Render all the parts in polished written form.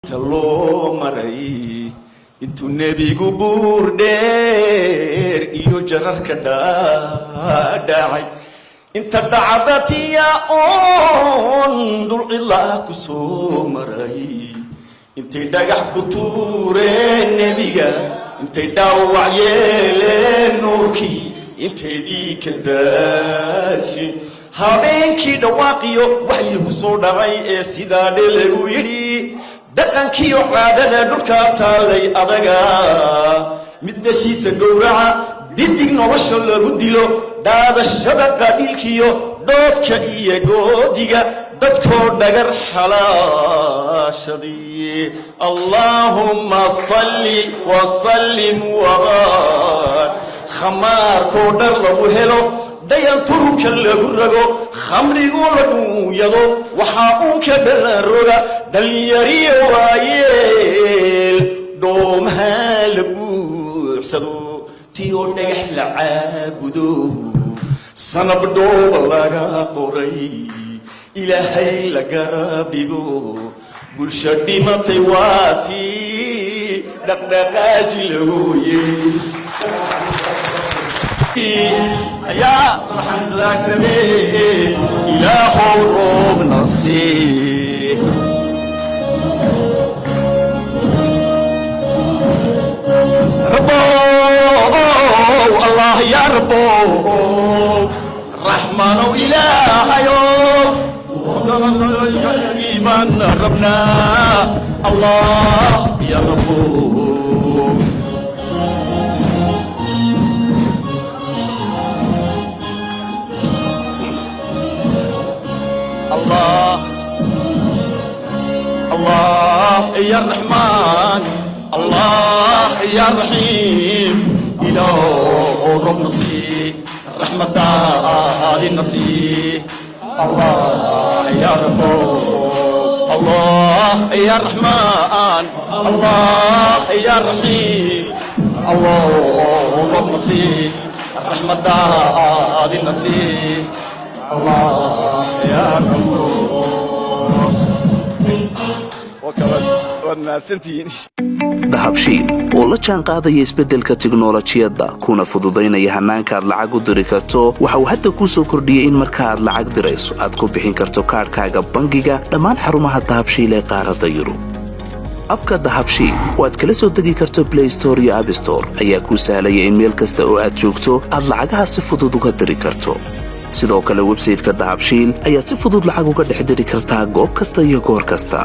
Talo maray intu nebigu buur dheer iyo jararka dhaacay inta dhacdatiya on dul ilaa ku soo maray intay dhagax ku tuureen nebiga intay dhaawac yeeleen nuurkii intay dhiig ka daashin habeenkii dhawaaqiyo waxyigu soo dhacay ee sidaa dhelagu yidhi dhaqankiyo caadada dhulka taalay adaga mid dhashiisa gowraca dhidig nolosha lagu dilo dhaadashada qabiilkiyo dhoodka iyo goodiga dadkoo dhagar xalaashadii allahumma salli wa sallim wabaar khamaarkoo dhar lagu helo dayan turubka lagu rago khamrigu lagu yado waxaa uunka dhalaroga dhalinyariyo waayeel dhoomaha la buuxsado tiyo dhagax la caabudo sanab dhooba laga qoray ilaahay la garab dhigo bulsho dhimatay waatii dhaqdhaqaaji lagu yiri يا الحمد لله سميه إله الروب نصير ربو الله يا ربو رحمن إله يوم إيمان ربنا الله يا ربو الله الله يا الرحمن الله يا الرحيم إله رب نصير رحمة هذه النصير الله يا رب الله يا الرحمن الله يا الرحيم الله رب نصير رحمة هذه النصير الله يا رب dahabshiil oo la jaan qaadaya isbeddelka tiknoolajiyadda kuna fududaynaya hannaanka aad lacag u diri karto waxa uu hadda kuu soo kordhiyey in marka aad lacag dirayso aad ku bixin karto kaadhkaaga bangiga dhammaan xarumaha dahabshiil ee qaaradda yurub abka dahabshiil oo aad kala soo degi karto play store iyo app store ayaa kuu sahlaya in meel kasta oo aad joogto aad lacagaha si fudud uga diri karto sidoo kale websayte-ka dahabshiil ayaad si fudud lacag uga dhex diri kartaa goob kasta iyo goor kasta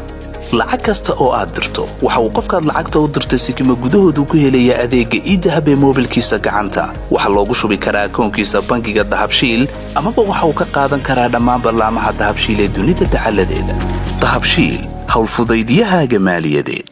lacag kasta oo aad dirto waxa uu qofkaad lacagta u dirtay sikima gudahoodu ku helayaa adeegga idahab ee moobilkiisa gacanta waxaa loogu shubi karaa akoonkiisa bangiga dahabshiil amaba waxa uu ka qaadan karaa dhammaan barlaamaha dahabshiil ee dunida dacaladeeda dahabshiil howlfudaydiyahaaga maaliyadeed